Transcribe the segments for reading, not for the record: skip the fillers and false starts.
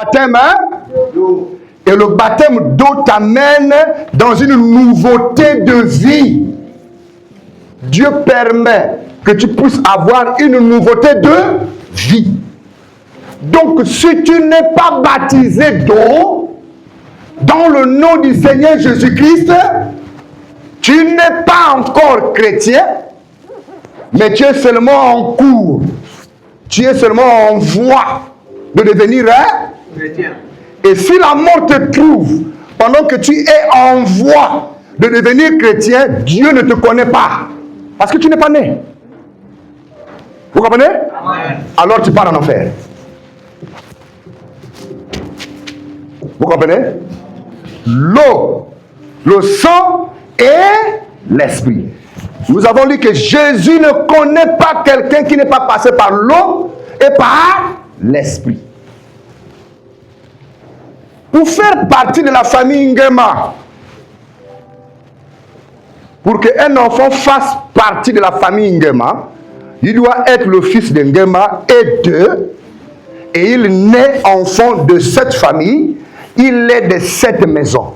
Baptême, hein? Et le baptême d'eau t'amène dans une nouveauté de vie. Dieu permet que tu puisses avoir une nouveauté de vie. Donc, si tu n'es pas baptisé d'eau, dans le nom du Seigneur Jésus-Christ, tu n'es pas encore chrétien, mais tu es seulement en cours. Tu es seulement en voie de devenir chrétien. Et si la mort te trouve pendant que tu es en voie de devenir chrétien, Dieu ne te connaît pas. Parce que tu n'es pas né. Vous comprenez? Amen. Alors tu pars en enfer. Vous comprenez? L'eau, le sang et l'esprit. Nous avons lu que Jésus ne connaît pas quelqu'un qui n'est pas passé par l'eau et par l'esprit. Pour faire partie de la famille Nguema, pour qu'un enfant fasse partie de la famille Nguema, il doit être le fils de Nguema et il naît enfant de cette famille, il est de cette maison.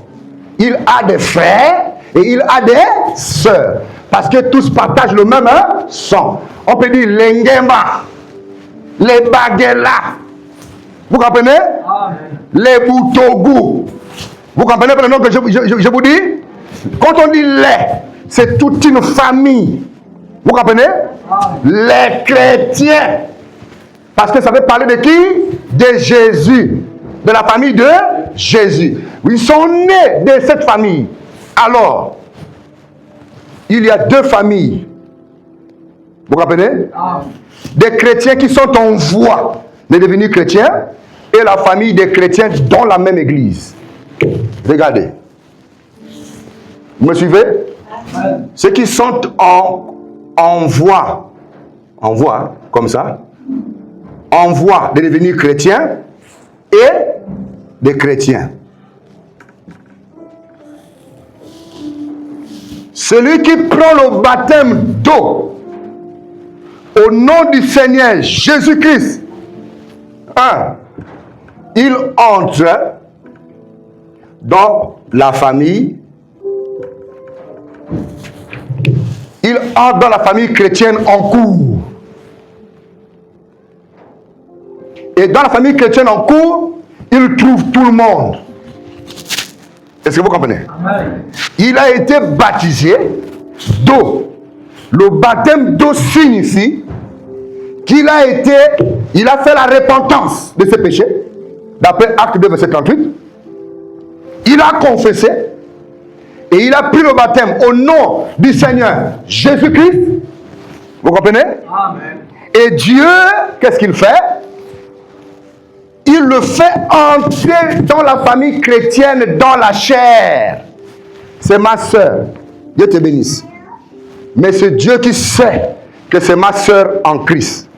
Il a des frères et il a des sœurs. Parce que tous partagent le même sang. On peut dire les Nguema, les Baguela. Vous comprenez? Amen. Les Boutougou. Vous comprenez le nom que je vous dis? Quand on dit les, c'est toute une famille. Vous comprenez? Amen. Les chrétiens. Parce que ça veut parler de qui? De Jésus. De la famille de Jésus. Ils sont nés de cette famille. Alors, il y a deux familles. Vous comprenez? Amen. Des chrétiens qui sont en voie de devenir chrétiens et la famille des chrétiens dans la même église. Regardez. Vous me suivez? Amen. Ceux qui sont en voie, comme ça, en voie de devenir chrétiens et des chrétiens. Celui qui prend le baptême d'eau au nom du Seigneur Jésus-Christ, il entre dans la famille. Il entre dans la famille chrétienne en cours. Et dans la famille chrétienne en cours, il trouve tout le monde. Est-ce que vous comprenez? Amen. Il a été baptisé d'eau. Le baptême d'eau signifie qu'il a fait la repentance de ses péchés, d'après Acte 2, verset 38. Il a confessé et il a pris le baptême au nom du Seigneur Jésus-Christ. Vous comprenez? Amen. Et Dieu, qu'est-ce qu'il fait? Il le fait entrer dans la famille chrétienne, dans la chair. C'est ma soeur. Dieu te bénisse. Mais c'est Dieu qui sait que c'est ma soeur en Christ.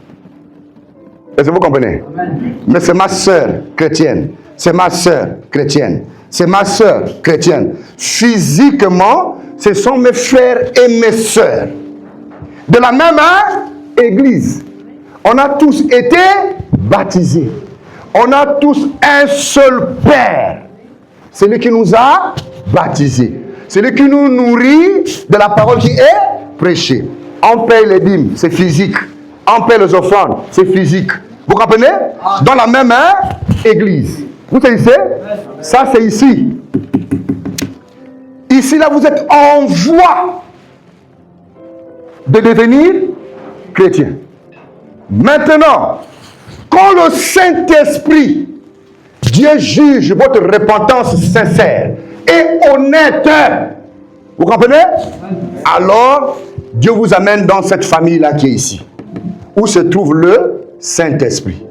Est-ce que vous comprenez? Amen. Mais c'est ma soeur chrétienne. C'est ma soeur chrétienne. C'est ma soeur chrétienne. Physiquement, ce sont mes frères et mes soeurs. De la même église. On a tous été baptisés. On a tous un seul Père. C'est lui qui nous a baptisés. C'est lui qui nous nourrit de la parole qui est prêchée. On paye les dîmes, c'est physique. On paye les offrandes, c'est physique. Vous comprenez? Dans la même église. Vous saisissez? Ça, c'est ici. Ici, là, vous êtes en voie de devenir chrétien. Maintenant, quand le Saint-Esprit, Dieu juge votre repentance sincère et honnête, vous comprenez? Alors, Dieu vous amène dans cette famille-là qui est ici, où se trouve le Saint-Esprit.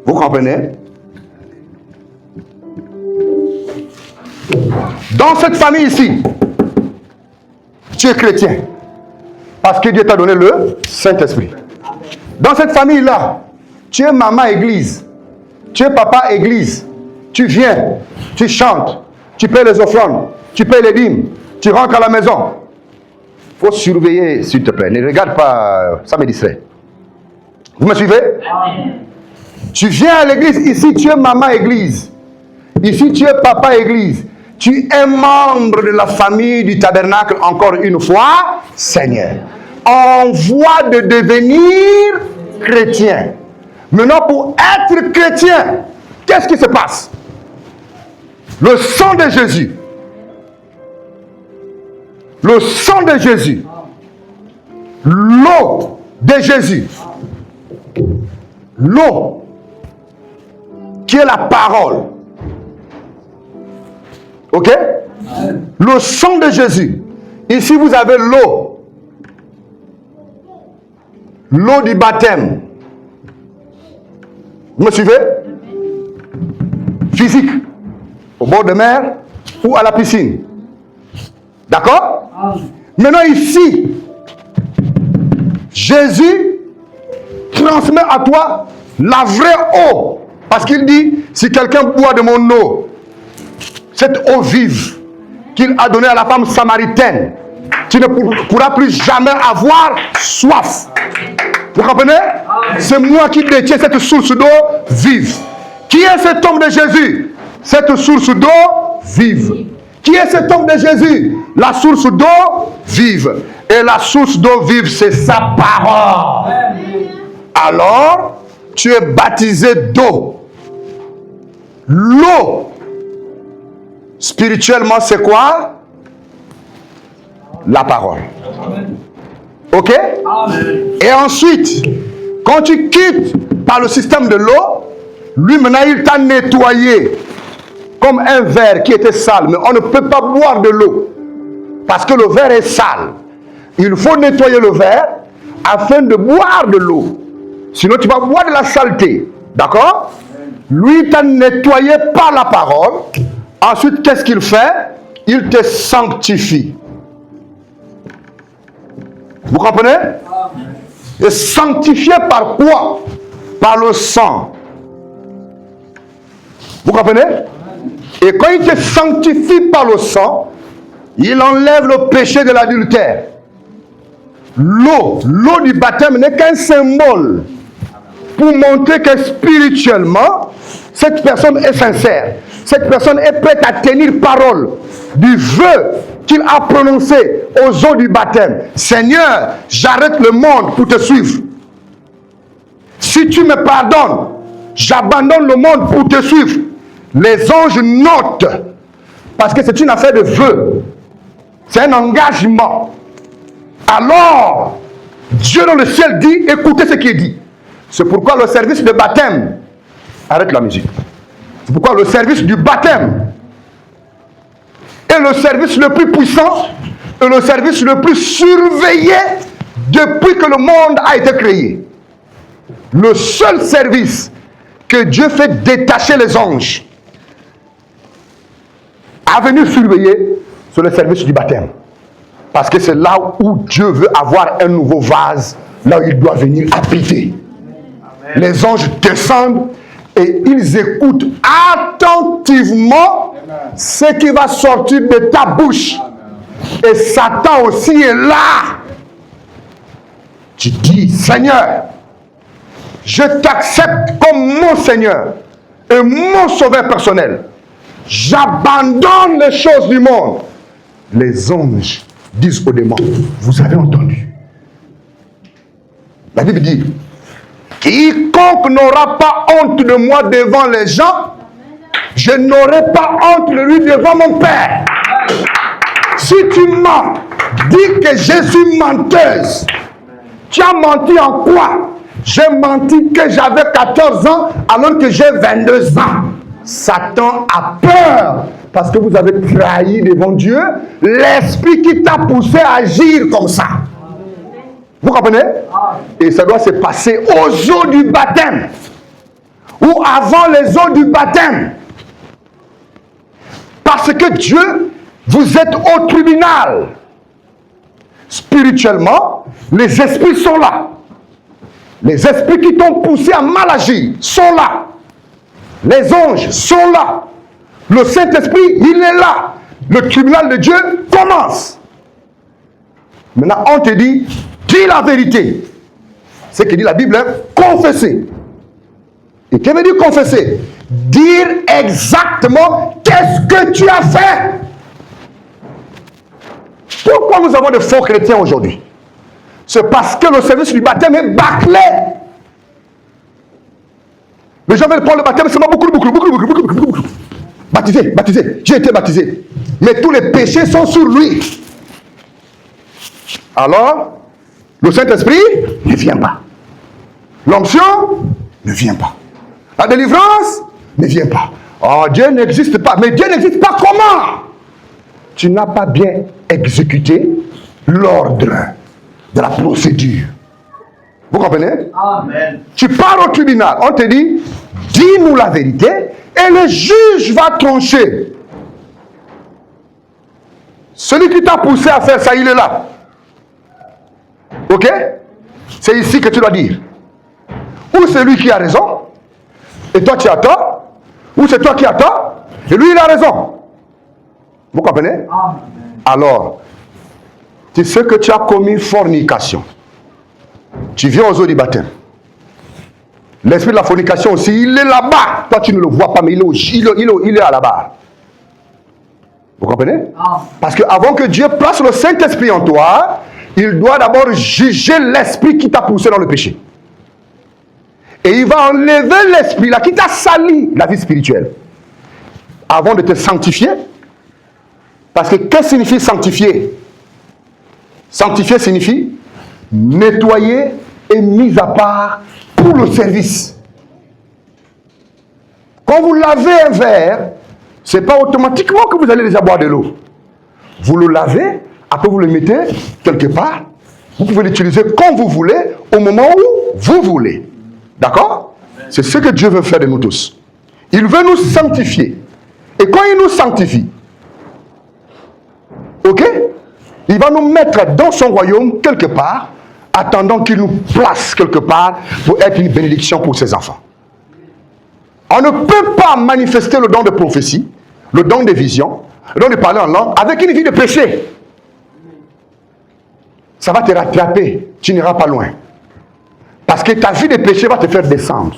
Vous comprenez? Dans cette famille ici, tu es chrétien, parce que Dieu t'a donné le Saint-Esprit. Dans cette famille-là, tu es maman église, tu es papa église, tu viens, tu chantes, tu paies les offrandes, tu paies les dîmes, tu rentres à la maison. Il faut surveiller, s'il te plaît. Ne regarde pas, ça me distrait. Vous me suivez? Tu viens à l'église, ici tu es maman église. Ici tu es papa église. Tu es membre de la famille du tabernacle encore une fois, Seigneur. En voie de devenir chrétien. Maintenant, pour être chrétien, qu'est-ce qui se passe? Le sang de Jésus. Le sang de Jésus. L'eau de Jésus. L'eau qui est la parole. Ok? Le sang de Jésus. Ici, vous avez l'eau. L'eau du baptême. Vous me suivez? Physique. Au bord de mer ou à la piscine. D'accord? Maintenant ici, Jésus transmet à toi la vraie eau. Parce qu'il dit, si quelqu'un boit de mon eau, cette eau vive qu'il a donnée à la femme samaritaine, tu ne pourras plus jamais avoir soif. Vous comprenez? C'est moi qui détiens cette source d'eau vive. Qui est cet homme de Jésus? Cette source d'eau vive. Qui est cet homme de Jésus? La source d'eau vive. Et la source d'eau vive, c'est sa parole. Alors, tu es baptisé d'eau. L'eau, spirituellement, c'est quoi? La parole. Ok? Et ensuite, quand tu quittes par le système de l'eau, lui maintenant il t'a nettoyé comme un verre qui était sale. Mais on ne peut pas boire de l'eau parce que le verre est sale. Il faut nettoyer le verre afin de boire de l'eau. Sinon tu vas boire de la saleté. D'accord? Lui t'a nettoyé par la parole. Ensuite, qu'est-ce qu'il fait? Il te sanctifie. Vous comprenez? Et sanctifié par quoi? Par le sang. Vous comprenez? Et quand il te sanctifie par le sang, il enlève le péché de l'adultère. L'eau du baptême n'est qu'un symbole pour montrer que spirituellement, cette personne est sincère. Cette personne est prête à tenir parole du vœu qu'il a prononcé aux eaux du baptême. Seigneur, j'arrête le monde pour te suivre. Si tu me pardonnes, j'abandonne le monde pour te suivre. Les anges notent, parce que c'est une affaire de vœu. C'est un engagement. Alors, Dieu dans le ciel dit, écoutez ce qui est dit. C'est pourquoi le service de baptême, arrête la musique. C'est pourquoi le service du baptême est le service le plus puissant et le service le plus surveillé depuis que le monde a été créé. Le seul service que Dieu fait détacher les anges à venir surveiller, c'est le service du baptême. Parce que c'est là où Dieu veut avoir un nouveau vase, là où il doit venir habiter. Amen. Les anges descendent et ils écoutent attentivement ce qui va sortir de ta bouche. Amen. Et Satan aussi est là. Tu dis, Seigneur, je t'accepte comme mon Seigneur et mon sauveur personnel. J'abandonne les choses du monde. Les anges disent aux démons, vous avez entendu. La Bible dit, quiconque n'aura pas honte de moi devant les gens, je n'aurai pas honte de lui devant mon Père. Si tu mens, dis que je suis menteuse. Tu as menti en quoi? J'ai menti que j'avais 14 ans alors que j'ai 22 ans. Satan a peur parce que vous avez trahi devant Dieu l'esprit qui t'a poussé à agir comme ça. Vous comprenez? Et ça doit se passer aux eaux du baptême ou avant les eaux du baptême. Parce que Dieu, vous êtes au tribunal. Spirituellement, les esprits sont là. Les esprits qui t'ont poussé à mal agir sont là. Les anges sont là. Le Saint-Esprit, il est là. Le tribunal de Dieu commence. Maintenant, on te dit, dis la vérité. Ce que dit la Bible, confessez. Et qu'est-ce que veut dire confesser? Dire exactement qu'est-ce que tu as fait. Pourquoi nous avons de faux chrétiens aujourd'hui? C'est parce que le service du baptême est bâclé. Les gens veulent prendre le baptême seulement beaucoup. Baptisé, j'ai été baptisé. Mais tous les péchés sont sur lui. Alors, le Saint-Esprit ne vient pas. L'onction ne vient pas. La délivrance ne vient pas. Oh, Dieu n'existe pas. Mais Dieu n'existe pas comment? Tu n'as pas bien exécuté l'ordre de la procédure. Vous comprenez? Amen. Tu pars au tribunal, on te dit, dis-nous la vérité, et le juge va trancher. Celui qui t'a poussé à faire ça, il est là. Ok? C'est ici que tu dois dire. Ou c'est lui qui a raison, et toi tu as tort, ou c'est toi qui as tort, et lui il a raison. Vous comprenez? Amen. Alors, tu sais que tu as commis fornication. Tu viens aux eaux du baptême. L'esprit de la fornication aussi, il est là-bas. Toi, tu ne le vois pas, mais il est à la barre. Vous comprenez? Parce qu'avant que Dieu place le Saint-Esprit en toi, il doit d'abord juger l'esprit qui t'a poussé dans le péché. Et il va enlever l'esprit là qui t'a sali la vie spirituelle. Avant de te sanctifier. Parce que qu'est-ce que signifie sanctifier? Sanctifier signifie nettoyer et mis à part pour le service. Quand vous lavez un verre, ce n'est pas automatiquement que vous allez déjà boire de l'eau. Vous le lavez, après vous le mettez quelque part. Vous pouvez l'utiliser quand vous voulez, au moment où vous voulez. D'accord? C'est ce que Dieu veut faire de nous tous. Il veut nous sanctifier. Et quand il nous sanctifie, ok? Il va nous mettre dans son royaume quelque part, attendant qu'il nous place quelque part pour être une bénédiction pour ses enfants. On ne peut pas manifester le don de prophétie, le don de vision, le don de parler en langue, avec une vie de péché. Ça va te rattraper, tu n'iras pas loin. Parce que ta vie de péché va te faire descendre.